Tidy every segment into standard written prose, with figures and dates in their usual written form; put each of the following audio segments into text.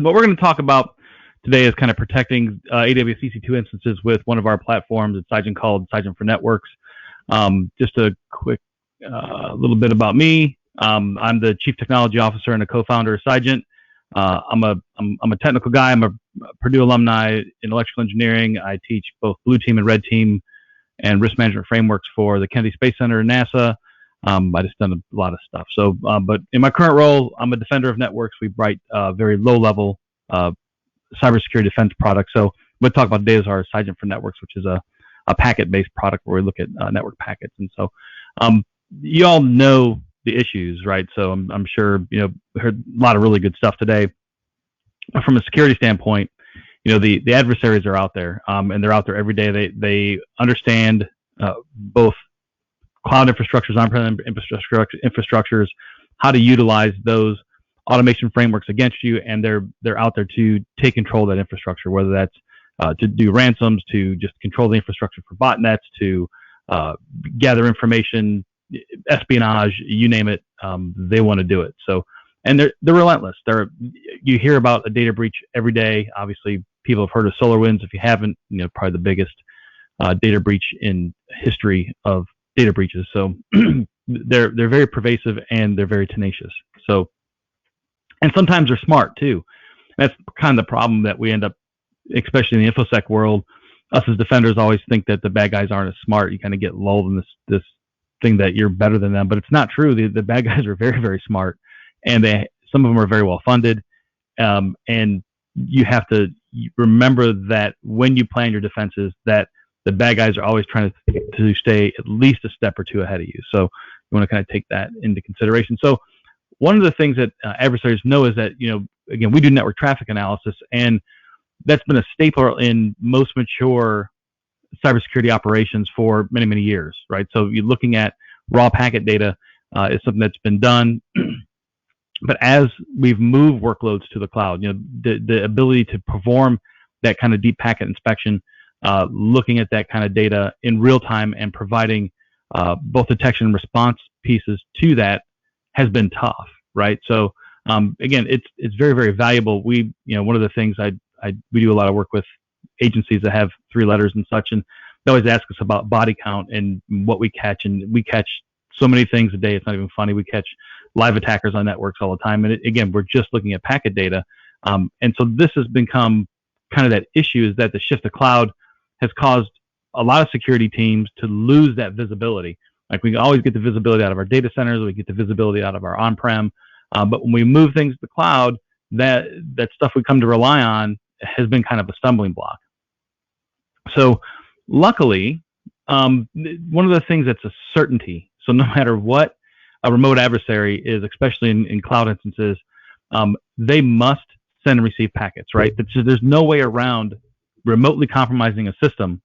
What we're going to talk about today is kind of protecting AWS EC2 instances with one of our platforms. It's Cygent called Cygent for Networks. Just a quick little bit about me. I'm the Chief Technology Officer and a co-founder of Cygent. I'm a technical guy. I'm a Purdue alumni in electrical engineering. I teach both blue team and red team and risk management frameworks for the Kennedy Space Center and NASA. I just done a lot of stuff. So, but in my current role, I'm a defender of networks. We write very low-level cybersecurity defense products. So we'll talk about today is our Cygent for Networks, which is a packet-based product where we look at network packets. And so you all know the issues, right? So I'm sure we heard a lot of really good stuff today. But from a security standpoint, the adversaries are out there, and they're out there every day. They understand both cloud infrastructures, on-prem infrastructures, how to utilize those automation frameworks against you, and they're out there to take control of that infrastructure, whether that's to do ransoms, to just control the infrastructure for botnets, to gather information, espionage, you name it, they want to do it. So, and they're relentless. You hear about a data breach every day. Obviously, people have heard of SolarWinds. If you haven't, probably the biggest data breach in history of data breaches. So they're very pervasive and they're very tenacious. So, and sometimes they're smart too. That's kind of the problem that we end up, especially in the InfoSec world. Us as defenders always think that the bad guys aren't as smart. You kind of get lulled in this thing that you're better than them, but it's not true. The bad guys are very, very smart, and some of them are very well funded. And you have to remember that when you plan your defenses, that the bad guys are always trying to stay at least a step or two ahead of you. So you want to kind of take that into consideration. So one of the things that adversaries know is that, again, we do network traffic analysis, and that's been a staple in most mature cybersecurity operations for many, many years, right? So you're looking at raw packet data is something that's been done. But as we've moved workloads to the cloud, the ability to perform that kind of deep packet inspection, looking at that kind of data in real time and providing both detection and response pieces to that has been tough, right? So again, it's very, very valuable. We, one of the things we do a lot of work with agencies that have 3 letters and such, and they always ask us about body count and what we catch, and we catch so many things a day. It's not even funny. We catch live attackers on networks all the time, and again, we're just looking at packet data, and so this has become kind of that issue, is that the shift to cloud has caused a lot of security teams to lose that visibility. Like, we can always get the visibility out of our data centers, we get the visibility out of our on-prem, but when we move things to the cloud, that stuff we come to rely on has been kind of a stumbling block. So luckily, one of the things that's a certainty, so no matter what a remote adversary is, especially in cloud instances, they must send and receive packets, right? There's no way around remotely compromising a system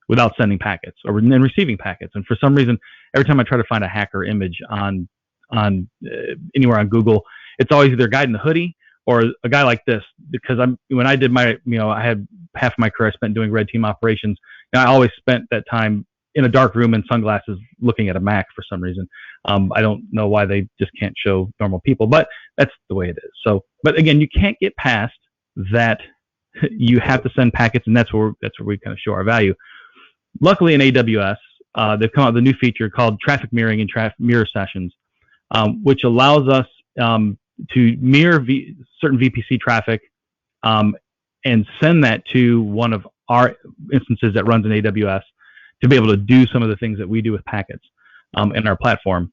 without sending packets or then receiving packets. And for some reason, every time I try to find a hacker image on anywhere on Google, it's always either a guy in the hoodie or a guy like this, because when I did my, I had half of my career I spent doing red team operations, and I always spent that time in a dark room in sunglasses looking at a Mac for some reason. I don't know why they just can't show normal people, but that's the way it is. So, but again, you can't get past that. You have to send packets, and that's where we kind of show our value. Luckily, in AWS, they've come out with a new feature called traffic mirroring and mirror sessions, which allows us to mirror certain VPC traffic and send that to one of our instances that runs in AWS to be able to do some of the things that we do with packets in our platform.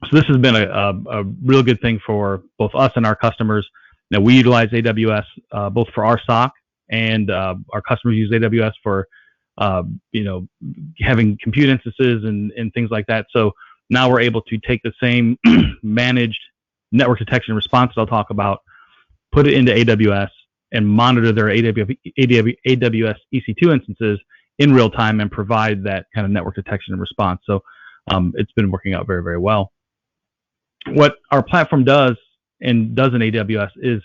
So this has been a real good thing for both us and our customers. Now, we utilize AWS both for our SOC, and our customers use AWS for having compute instances and things like that. So now we're able to take the same managed network detection and response that I'll talk about, put it into AWS, and monitor their AWS EC2 instances in real time and provide that kind of network detection and response. So it's been working out very, very well. What our platform does in AWS is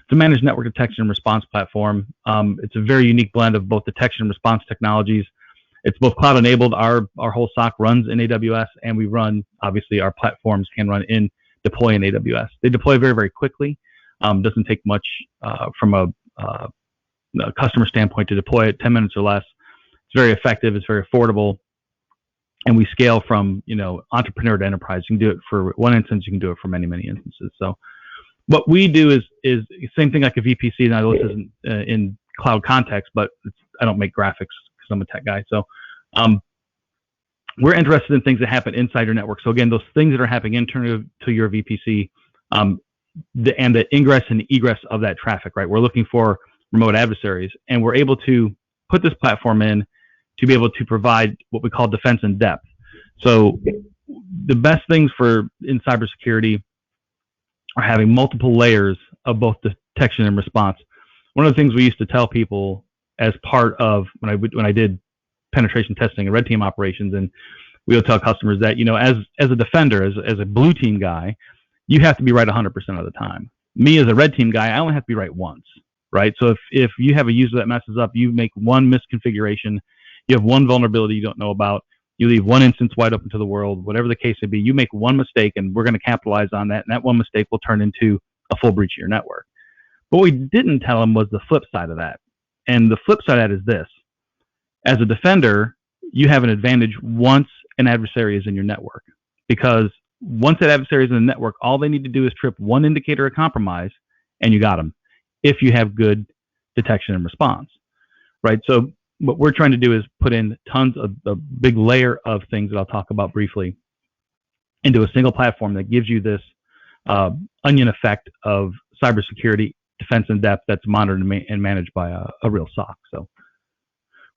to manage network detection and response platform. It's a very unique blend of both detection and response technologies. It's both cloud enabled. Our whole SOC runs in AWS, and we run, obviously, our platforms can deploy in AWS. They deploy very, very quickly. Doesn't take much from a customer standpoint to deploy it, 10 minutes or less. It's very effective. It's very affordable. And we scale from, entrepreneur to enterprise. You can do it for one instance. You can do it for many, many instances. So what we do is same thing like a VPC. Now this isn't in cloud context, but I don't make graphics because I'm a tech guy. So we're interested in things that happen inside your network. So again, those things that are happening internal to your VPC, and the ingress and egress of that traffic, right? We're looking for remote adversaries, and we're able to put this platform in to be able to provide what we call defense in depth. So the best things in cybersecurity are having multiple layers of both detection and response. One of the things we used to tell people as part of when I did penetration testing and red team operations, and we would tell customers that, as a defender, as a blue team guy, you have to be right 100% of the time. Me as a red team guy, I only have to be right once, right? So if you have a user that messes up, you make one misconfiguration, you have one vulnerability you don't know about, you leave one instance wide open to the world, whatever the case may be, you make one mistake and we're going to capitalize on that, and that one mistake will turn into a full breach of your network. But what we didn't tell them was the flip side of that. And the flip side of that is this. As a defender, you have an advantage once an adversary is in your network, because once that adversary is in the network, all they need to do is trip one indicator of compromise and you got them, if you have good detection and response, right? So what we're trying to do is put in tons of a big layer of things that I'll talk about briefly into a single platform that gives you this onion effect of cybersecurity defense in depth that's monitored and managed by a real SOC. So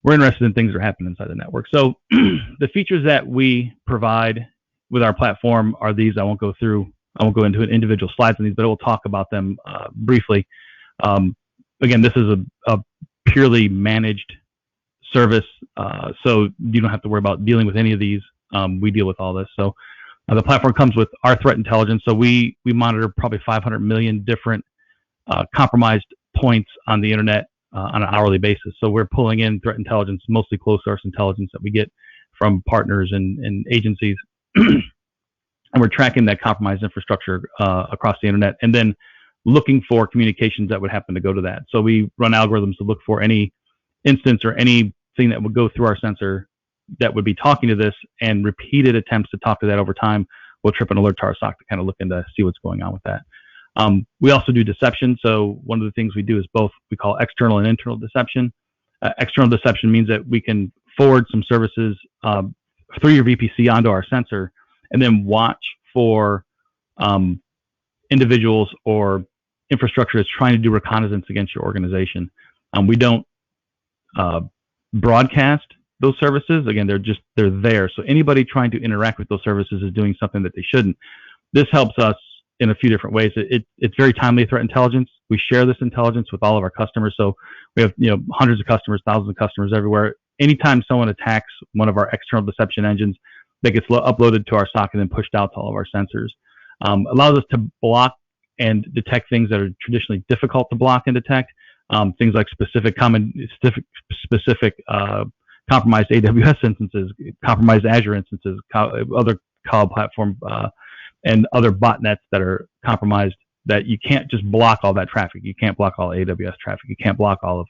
we're interested in things that are happening inside the network. So the features that we provide with our platform are these. I won't go into individual slides on these, but I will talk about them briefly. Again, this is a purely managed service, so you don't have to worry about dealing with any of these. We deal with all this. So the platform comes with our threat intelligence. So we monitor probably 500 million different compromised points on the internet on an hourly basis. So we're pulling in threat intelligence, mostly closed source intelligence that we get from partners and agencies, and we're tracking that compromised infrastructure across the internet, and then looking for communications that would happen to go to that. So we run algorithms to look for any instance or anything that would go through our sensor that would be talking to this, and repeated attempts to talk to that over time will trip an alert to our SOC to kind of look into see what's going on with that. We also do deception. So one of the things we do is both we call external and internal deception. External deception means that we can forward some services through your VPC onto our sensor, and then watch for individuals or infrastructure that's trying to do reconnaissance against your organization. We don't broadcast those services. Again, they're there. So anybody trying to interact with those services is doing something that they shouldn't. This helps us in a few different ways. It's very timely threat intelligence. We share this intelligence with all of our customers. So we have hundreds of customers, thousands of customers everywhere. Anytime someone attacks one of our external deception engines, that gets uploaded to our SOC and then pushed out to all of our sensors. Allows us to block and detect things that are traditionally difficult to block and detect. Things like specific compromised AWS instances, compromised Azure instances, other cloud platform, and other botnets that are compromised, that you can't just block all that traffic. You can't block all AWS traffic. You can't block all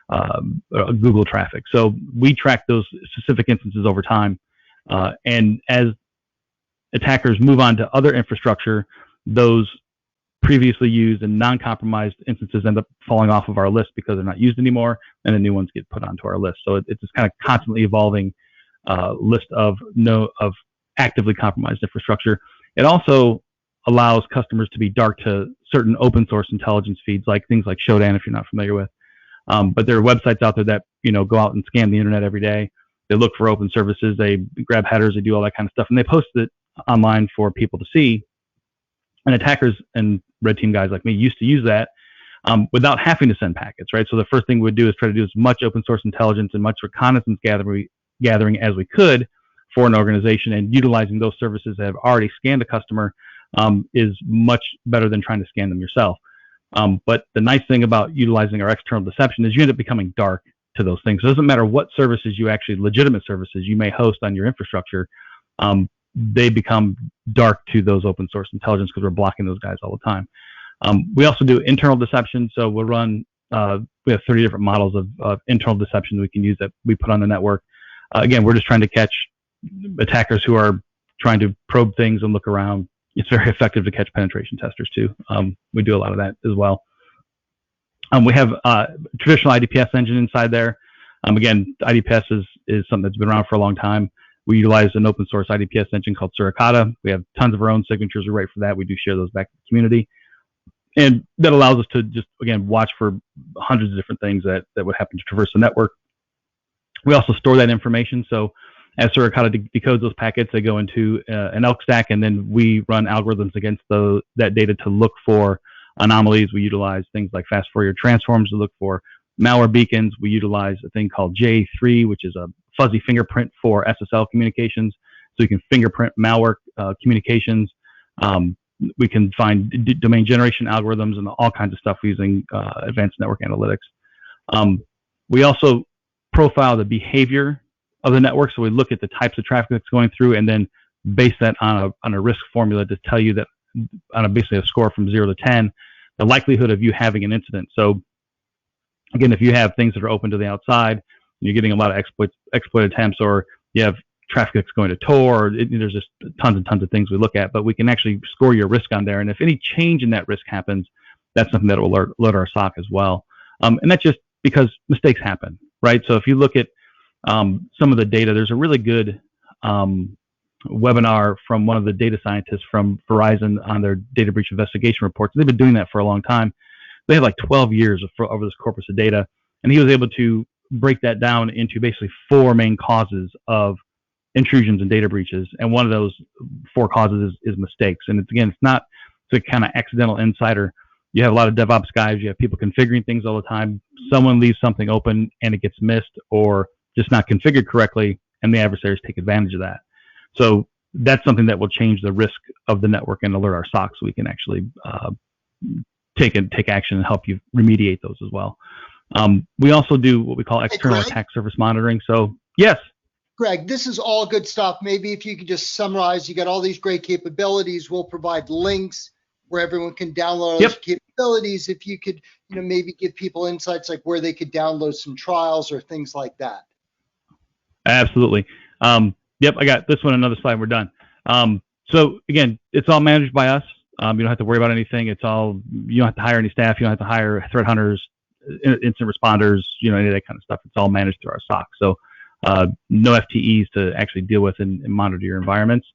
of Google traffic. So we track those specific instances over time. And as attackers move on to other infrastructure, those previously used and non-compromised instances end up falling off of our list because they're not used anymore, and the new ones get put onto our list. So it's this kind of constantly evolving list of actively compromised infrastructure. It also allows customers to be dark to certain open source intelligence feeds, like things like Shodan, if you're not familiar with. But there are websites out there that go out and scan the internet every day. They look for open services, they grab headers, they do all that kind of stuff, and they post it online for people to see. And attackers and red team guys like me used to use that without having to send packets, right? So the first thing we'd do is try to do as much open source intelligence and much reconnaissance gathering as we could for an organization, and utilizing those services that have already scanned a customer is much better than trying to scan them yourself. But the nice thing about utilizing our external deception is you end up becoming dark to those things. So it doesn't matter what services legitimate services you may host on your infrastructure, they become dark to those open source intelligence because we're blocking those guys all the time. We also do internal deception. So we'll run, we have 30 different models of internal deception we can use that we put on the network. Again, we're just trying to catch attackers who are trying to probe things and look around. It's very effective to catch penetration testers too. We do a lot of that as well. We have a traditional IDPS engine inside there. Again, IDPS is something that's been around for a long time. We utilize an open source IDPS engine called Suricata. We have tons of our own signatures we write for that. We do share those back to the community. And that allows us to just, again, watch for hundreds of different things that would happen to traverse the network. We also store that information. So as Suricata decodes those packets, they go into an elk stack, and then we run algorithms against that data to look for anomalies. We utilize things like fast Fourier transforms to look for malware beacons. We utilize a thing called J3, which is a fuzzy fingerprint for SSL communications. So you can fingerprint malware communications. We can find domain generation algorithms and all kinds of stuff using advanced network analytics. We also profile the behavior of the network. So we look at the types of traffic that's going through and then base that on a risk formula to tell you that on basically a score from 0 to 10, the likelihood of you having an incident. So again, if you have things that are open to the outside, you're getting a lot of exploit attempts, or you have traffic that's going to Tor, there's just tons and tons of things we look at, but we can actually score your risk on there. And if any change in that risk happens, that's something that will alert our SOC as well. And that's just because mistakes happen, right? So if you look at some of the data, there's a really good webinar from one of the data scientists from Verizon on their data breach investigation reports. They've been doing that for a long time. They have like 12 years over this corpus of data, and he was able to break that down into basically 4 main causes of intrusions and data breaches. And one of those 4 causes is mistakes. And it's not a kind of accidental insider. You have a lot of DevOps guys, you have people configuring things all the time. Someone leaves something open and it gets missed or just not configured correctly, and the adversaries take advantage of that. So that's something that will change the risk of the network and alert our SOC, so we can actually take action and help you remediate those as well. We also do what we call external attack surface monitoring. So yes. Greg, this is all good stuff. Maybe if you could just summarize, you got all these great capabilities. We'll provide links where everyone can download those capabilities. If you could, maybe give people insights like where they could download some trials or things like that. Absolutely. Yep, I got this one, another slide, we're done. So again, it's all managed by us. You don't have to worry about anything. You don't have to hire any staff. You don't have to hire threat hunters, instant responders, any of that kind of stuff. It's all managed through our SOC. So no FTEs to actually deal with and monitor your environments.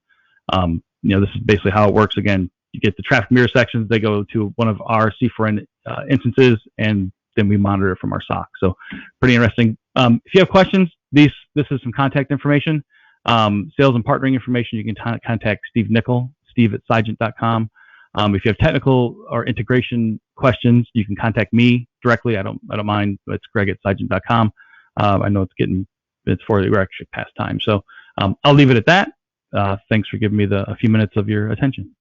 This is basically how it works. Again, you get the traffic mirror sections. They go to one of our C4N instances, and then we monitor it from our SOC. So pretty interesting. If you have questions, this is some contact information. Sales and partnering information, you can contact Steve Nickel, steve@Cygent.com. If you have technical or integration questions, you can contact me directly. I don't mind. It's Greg@Cygent.com. I know we're actually past time. So I'll leave it at that. Thanks for giving me a few minutes of your attention.